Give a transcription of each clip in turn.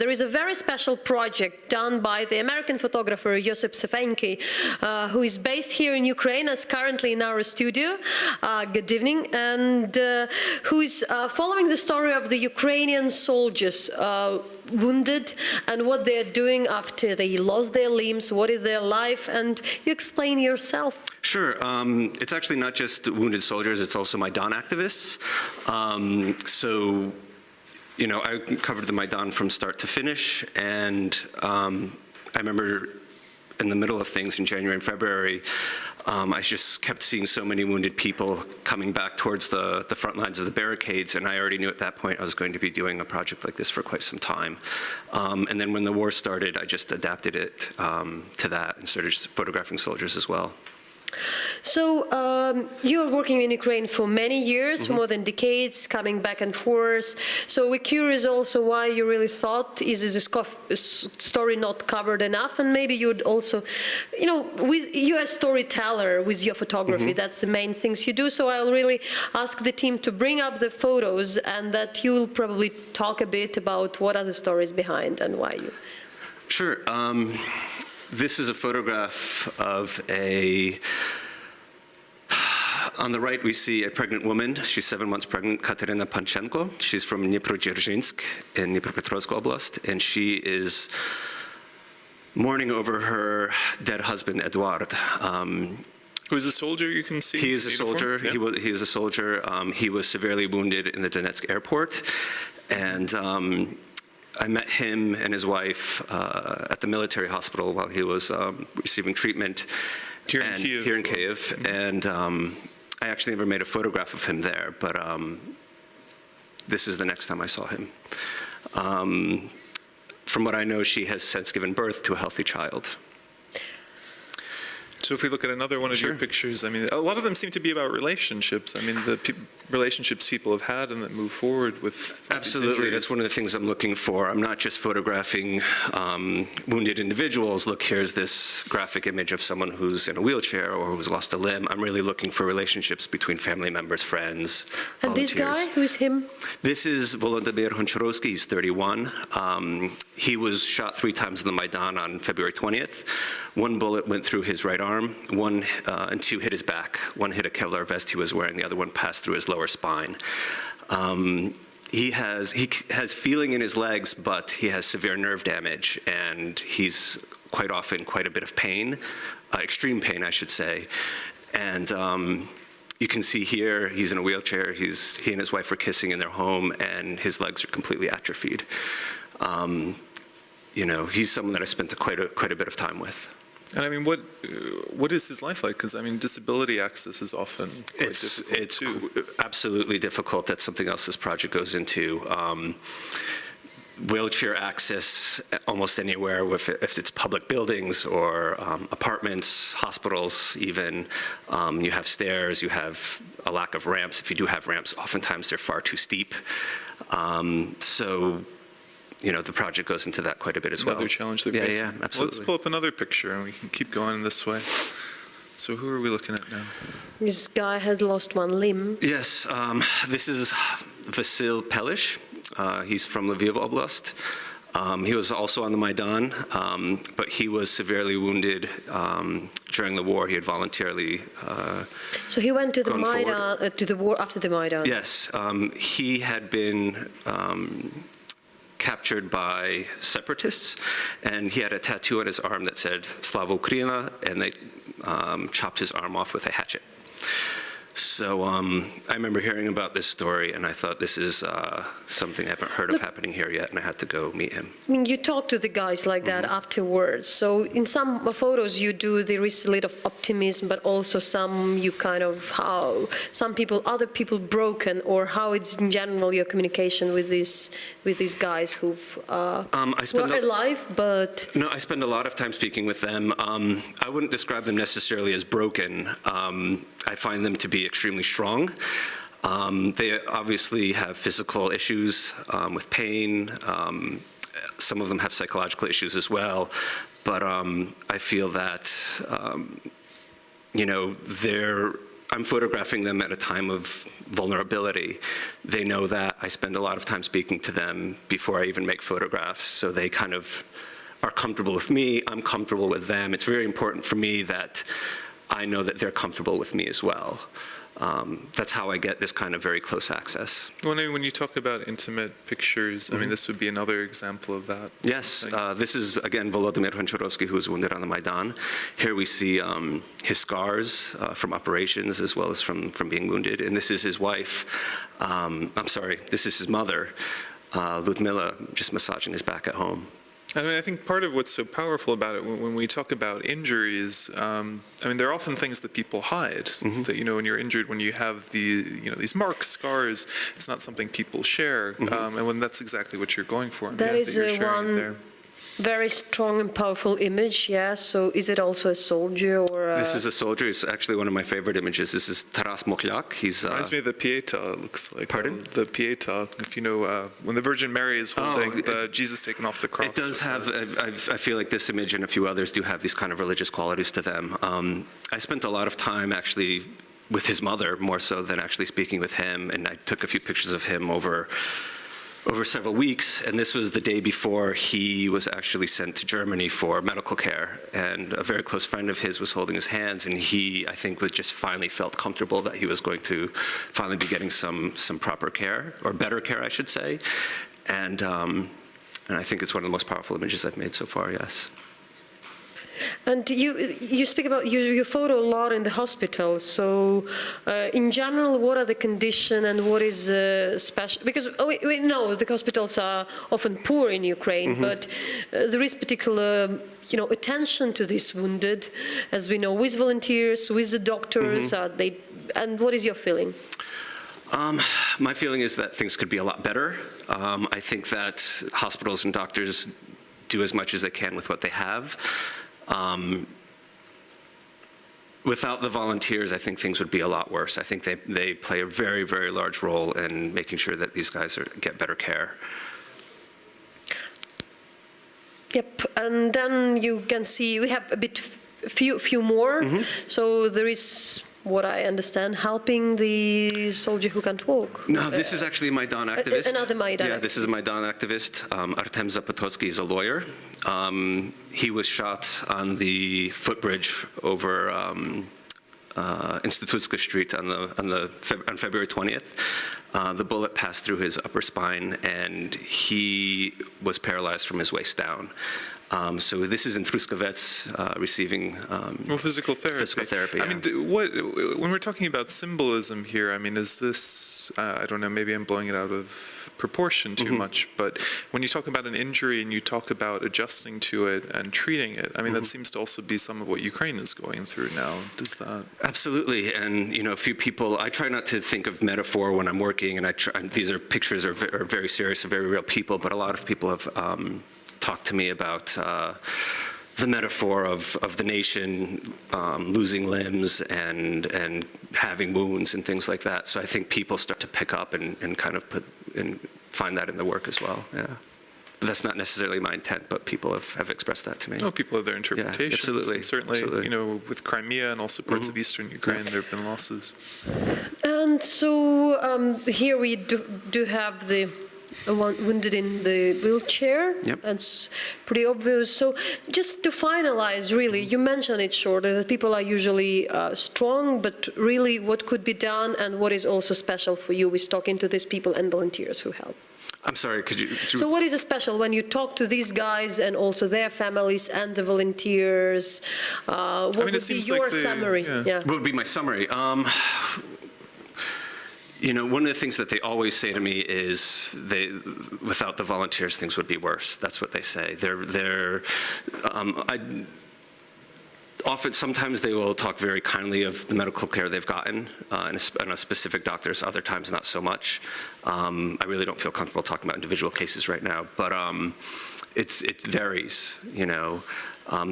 there is a very special project done by the American photographer Sywenkyj, who is based here in Ukraine, is currently in our studio. Good evening, and who is following the story of the Ukrainian soldiers wounded and what they're doing after they lost their limbs, what is their life, and you explain yourself. Sure. It's actually not just wounded soldiers, it's also Maidan activists. So, you know, I covered the Maidan from start to finish, and I remember in the middle of things in January and February, I just kept seeing so many wounded people coming back towards the front lines of the barricades, and I already knew at that point I was going to be doing a project like this for quite some time. And then when the war started, I just adapted it to that and started photographing soldiers as well. So you are working in Ukraine for many years, more than decades, coming back and forth. So we're curious also why you really thought, is this story not covered enough? And maybe you'd also, you know, you're a storyteller with your photography. That's the main things you do. So I'll really ask the team to bring up the photos, and that you'll probably talk a bit about what are the stories behind and why you. Sure. This is a photograph of on the right we see a pregnant woman. She's 7 months pregnant, Katerina Panchenko. She's from Dnipro-Dzержinsk in Dnipropetrovsk Oblast, and she is mourning over her dead husband, Eduard. Who is a soldier, you can see? He is a soldier. Yeah. He is a soldier. He was severely wounded in the Donetsk airport, and I met him and his wife at the military hospital while he was receiving treatment here in Kyiv. And I actually never made a photograph of him there, but this is the next time I saw him. From what I know, she has since given birth to a healthy child. So if we look at another one of your pictures, I mean, a lot of them seem to be about relationships. I mean, the relationships people have had and that move forward with Absolutely, that's one of the things I'm looking for. I'm not just photographing wounded individuals. Look, here's this graphic image of someone who's in a wheelchair or who's lost a limb. I'm really looking for relationships between family members, friends, and volunteers. This guy, who's him? This is Volodymyr Honcharovsky. He's 31. He was shot 3 times in the Maidan on February 20th. 1 bullet went through his right arm, and 2 hit his back. 1 hit a Kevlar vest he was wearing, the other one passed through his lower spine. He has feeling in his legs, but he has severe nerve damage, and he's quite often quite a bit of pain, extreme pain, I should say. And you can see here, he's in a wheelchair. He and his wife are kissing in their home, and his legs are completely atrophied. You know, he's someone that I spent quite a bit of time with. And I mean, what is his life like? Because I mean, disability access is often quite difficult too. Absolutely difficult. That's something else this project goes into. Wheelchair access almost anywhere, if it's public buildings or apartments, hospitals even. You have stairs, you have a lack of ramps. If you do have ramps, oftentimes they're far too steep. So, you know, the project goes into that quite a bit as well. Another challenge they're facing. Yeah, absolutely. Let's pull up another picture and we can keep going this way. So who are we looking at now? This guy had lost 1 limb. Yes, this is Vasyl Pelish. He's from Lviv Oblast. He was also on the Maidan, but he was severely wounded during the war. He had voluntarily So he went to the Maidan, to the war after the Maidan. Yes, he had been captured by separatists, and he had a tattoo on his arm that said Slava Ukraina, and they chopped his arm off with a hatchet. So I remember hearing about this story, and I thought this is something I haven't heard of happening here yet, and I had to go meet him. I mean, you talk to the guys like that afterwards. So in some photos you do, there is a little of optimism, but also some you kind of how some people, other people broken, or how it's in general your communication with these guys who've were alive, but no, I spend a lot of time speaking with them. I wouldn't describe them necessarily as broken. I find them to be extremely strong. They obviously have physical issues with pain. Some of them have psychological issues as well. But I feel that, you know, they're I'm photographing them at a time of vulnerability. They know that. I spend a lot of time speaking to them before I even make photographs, so they kind of are comfortable with me, I'm comfortable with them. It's very important for me that I know that they're comfortable with me as well. That's how I get this kind of very close access. Well, when you talk about intimate pictures, I mean, this would be another example of that. Yes, this is, again, Volodymyr Honcharovsky, who was wounded on the Maidan. Here we see his scars from operations as well as from being wounded. And this is his wife, this is his mother, Ludmila, just massaging his back at home. I mean, I think part of what's so powerful about it, when we talk about injuries, I mean, there are often things that people hide. That, you know, when you're injured, when you have these marks, scars, it's not something people share. And when that's exactly what you're going for. That is one very strong and powerful image, yeah. So is it also a soldier or This is a soldier. It's actually one of my favorite images. This is Taras Mokhlyak. He's reminds me of the Pieta, it looks like. Pardon? The Pieta, if you know, when the Virgin Mary is holding Jesus taken off the cross. It does have, I feel like this image and a few others do have these kind of religious qualities to them. I spent a lot of time actually with his mother, more so than actually speaking with him, and I took a few pictures of him over several weeks, and this was the day before he was actually sent to Germany for medical care. And a very close friend of his was holding his hands, and he, I think, just finally felt comfortable that he was going to finally be getting some proper care, or better care, I should say. And I think it's one of the most powerful images I've made so far, yes. And you speak about, you photo a lot in the hospital, so in general, what are the conditions and what is special? Because we know the hospitals are often poor in Ukraine, but there is particular attention to these wounded, as we know, with volunteers, with the doctors, and what is your feeling? My feeling is that things could be a lot better. I think that hospitals and doctors do as much as they can with what they have. Without the volunteers, I think things would be a lot worse. I think they play a very, very large role in making sure that these guys get better care. Yep, and then you can see we have few more. So there is, what I understand, helping the soldier who can't walk. No, this is actually a Maidan activist. Another Maidan. Yeah, this is a Maidan activist. Artem Zapotocki is a lawyer. He was shot on the footbridge over Institutska Street on February 20th. The bullet passed through his upper spine, and he was paralyzed from his waist down. So this is in Truskovets receiving physical therapy. Physical therapy. I mean, when we're talking about symbolism here, I mean, is this? I don't know. Maybe I'm blowing it out of proportion too much. But when you talk about an injury and you talk about adjusting to it and treating it, I mean, that seems to also be some of what Ukraine is going through now. Does that? Absolutely. And a few people. I try not to think of metaphor when I'm working, and these are pictures are very serious, of very real people. But a lot of people have talked to me about the metaphor of the nation losing limbs and having wounds and things like that. So I think people start to pick up and kind of find that in the work as well. Yeah. But that's not necessarily my intent, but people have expressed that to me. No, people have their interpretations. Yeah, absolutely. And certainly, absolutely. With Crimea and also parts of eastern Ukraine, there have been losses. And so here we do have the one wounded in the wheelchair. Yep. That's pretty obvious. So just to finalize, really, you mentioned it shortly, that people are usually strong, but really what could be done and what is also special for you with talking to these people and volunteers who help. I'm sorry, could you? So what is special when you talk to these guys and also their families and the volunteers? What would be your summary? Yeah. What would be my summary? One of the things that they always say to me is, without the volunteers, things would be worse. That's what they say. Sometimes they will talk very kindly of the medical care they've gotten and of specific doctors. Other times, not so much. I really don't feel comfortable talking about individual cases right now, but it varies.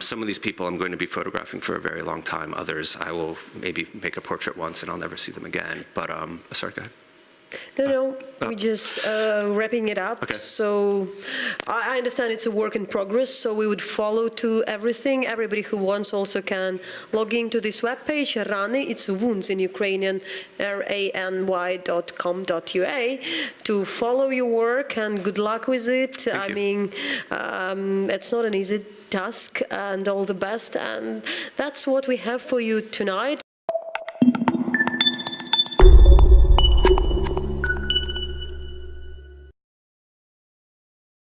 Some of these people I'm going to be photographing for a very long time. Others, I will maybe make a portrait once and I'll never see them again. But sorry, go ahead. No, we're just wrapping it up. Okay. So I understand it's a work in progress, so we would follow to everything. Everybody who wants also can log into this webpage, Rany, it's wounds in Ukrainian, rany.com.ua, to follow your work, and good luck with it. Thank you. I mean, it's not an easy task, and all the best. And that's what we have for you tonight.